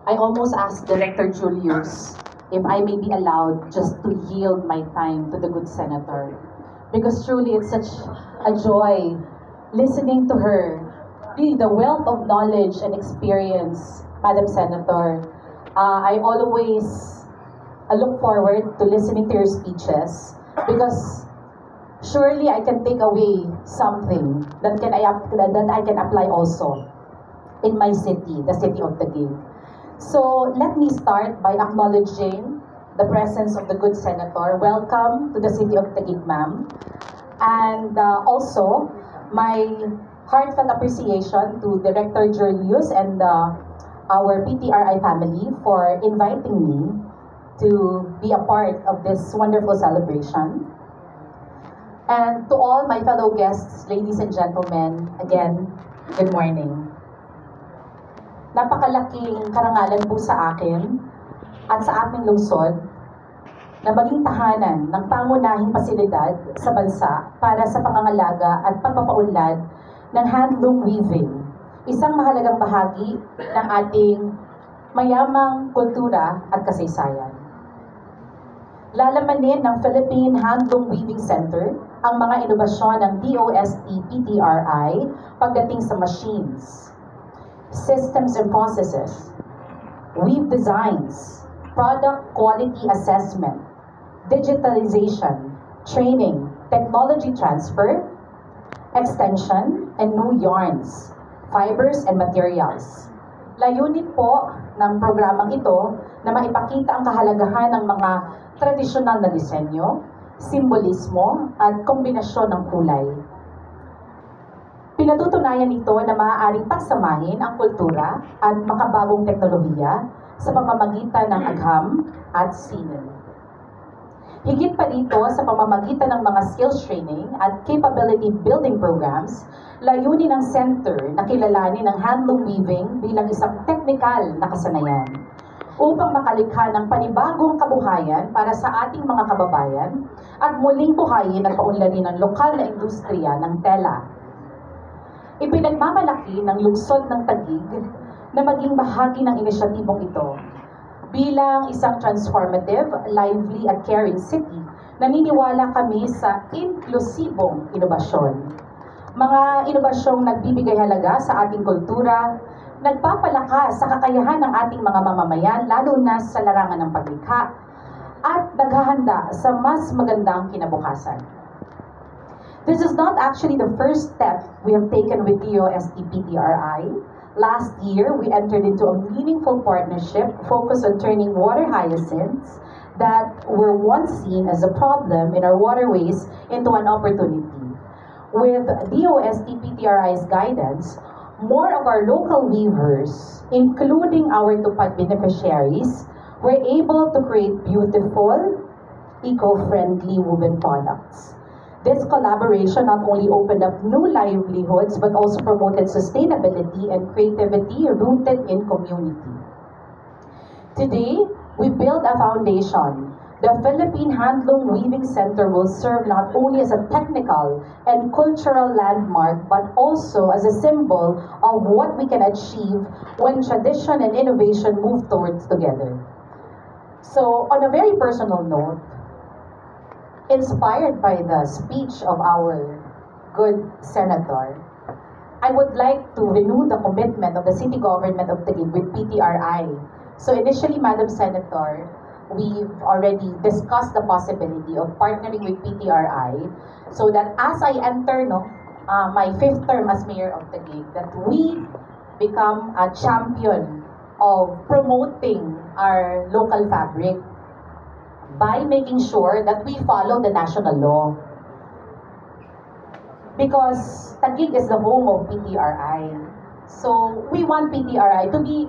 I almost asked Director Julius if I may be allowed just to yield my time to the good senator. Because truly it's such a joy listening to her. Really, the wealth of knowledge and experience, Madam Senator. I always look forward to listening to your speeches because surely I can take away something that I can apply also in my city, the city of Taguig. So let me start by acknowledging the presence of the good senator. Welcome to the city of Taguig, ma'am. And also, my heartfelt appreciation to Director Julius and our PTRI family for inviting me to be a part of this wonderful celebration. And to all my fellow guests, ladies and gentlemen, again, good morning. Napakalaking karangalan po sa akin at sa aming lungsod na maging tahanan ng pangunahing pasilidad sa bansa para sa pangangalaga at pagpapaunlad ng handloom weaving, isang mahalagang bahagi ng ating mayamang kultura at kasaysayan. Lalamanin ng Philippine Handloom Weaving Center ang mga inobasyon ng DOST-PTRI pagdating sa machines, systems and processes, weave designs, product quality assessment, digitalization, training, technology transfer, extension, and new yarns, fibers, and materials. Layunin po ng programang ito na maipakita ang kahalagahan ng mga tradisyonal na disenyo, simbolismo, at kombinasyon ng kulay. Pinatutunayan ito na maaaring pagsamahin ang kultura at makabagong teknolohiya sa pamamagitan ng agham at sining. Higit pa dito sa pamamagitan ng mga skills training at capability building programs, layunin ng center na kilalanin ang handloom weaving bilang isang technical na kasanayan upang makalikha ng panibagong kabuhayan para sa ating mga kababayan at muling buhayin at paunlarin ang lokal na industriya ng tela. Ipinagmamalaki ng lungsod ng Taguig na maging bahagi ng inisyatibong ito. Bilang isang transformative, lively at caring city, naniniwala kami sa inklusibong inobasyon. Mga inobasyong nagbibigay halaga sa ating kultura, nagpapalakas sa kakayahan ng ating mga mamamayan, lalo na sa larangan ng paglikha, at naghahanda sa mas magandang kinabukasan. This is not actually the first step we have taken with DOST-PTRI. Last year, we entered into a meaningful partnership focused on turning water hyacinths that were once seen as a problem in our waterways into an opportunity. With DOST-PTRI's guidance, more of our local weavers, including our Tupad beneficiaries, were able to create beautiful, eco-friendly woven products. This collaboration not only opened up new livelihoods but also promoted sustainability and creativity rooted in community. Today, we build a foundation. The Philippine Handloom Weaving Center will serve not only as a technical and cultural landmark but also as a symbol of what we can achieve when tradition and innovation move towards together. So, on a very personal note, inspired by the speech of our good senator, I would like to renew the commitment of the city government of Taguig with PTRI. So initially, Madam Senator, we've already discussed the possibility of partnering with PTRI so that as I enter my 5th term as mayor of Taguig, that we become a champion of promoting our local fabric by making sure that we follow the national law. Because Taguig is the home of PTRI. So we want PTRI to be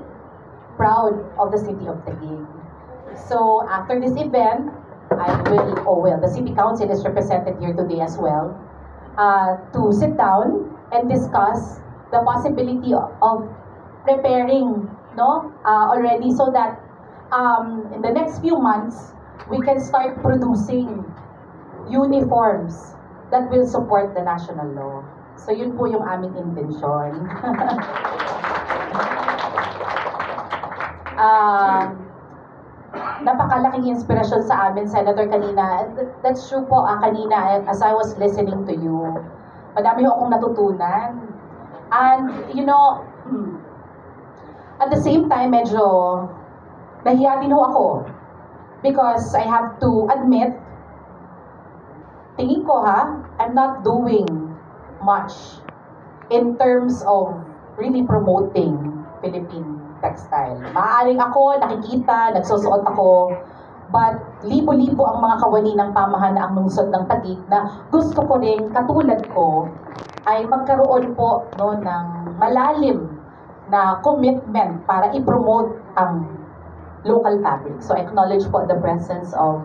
proud of the city of Taguig. So after this event, the city council is represented here today as well, to sit down and discuss the possibility of preparing already so that in the next few months, we can start producing uniforms that will support the national law. So yun po yung aming intensyon. napakalaking inspirasyon sa amin, Senator, kanina. That's true po, kanina, as I was listening to you, madami ho akong natutunan. And, you know, at the same time, medyo nahiya din ho ako. Because I have to admit, tingin ko I'm not doing much in terms of really promoting Philippine textile. Maaaring ako, nakikita, nagsusuot ako, but libo-libo ang mga kawani ng pamahalaang lungsod ng Taguig na gusto ko rin, katulad ko, ay magkaroon po ng malalim na commitment para i-promote ang local fabric. So I acknowledge po the presence of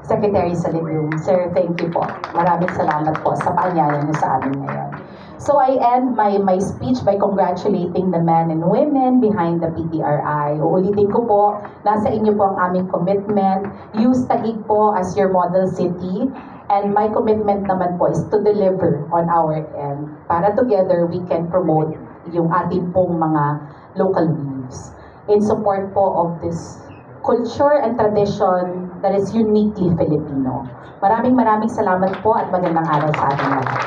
Secretary Salibum. Sir, thank you po. Maraming salamat po sa paanyaya niyo sa amin ngayon. So I end my speech by congratulating the men and women behind the PTRI. Uulitin ko po, nasa inyo po ang aming commitment. Use Taguig po as your model city. And my commitment naman po is to deliver on our end para together we can promote yung ating pong mga local weaves in support po of this culture and tradition that is uniquely Filipino. Maraming salamat po at magandang araw sa ating lahat.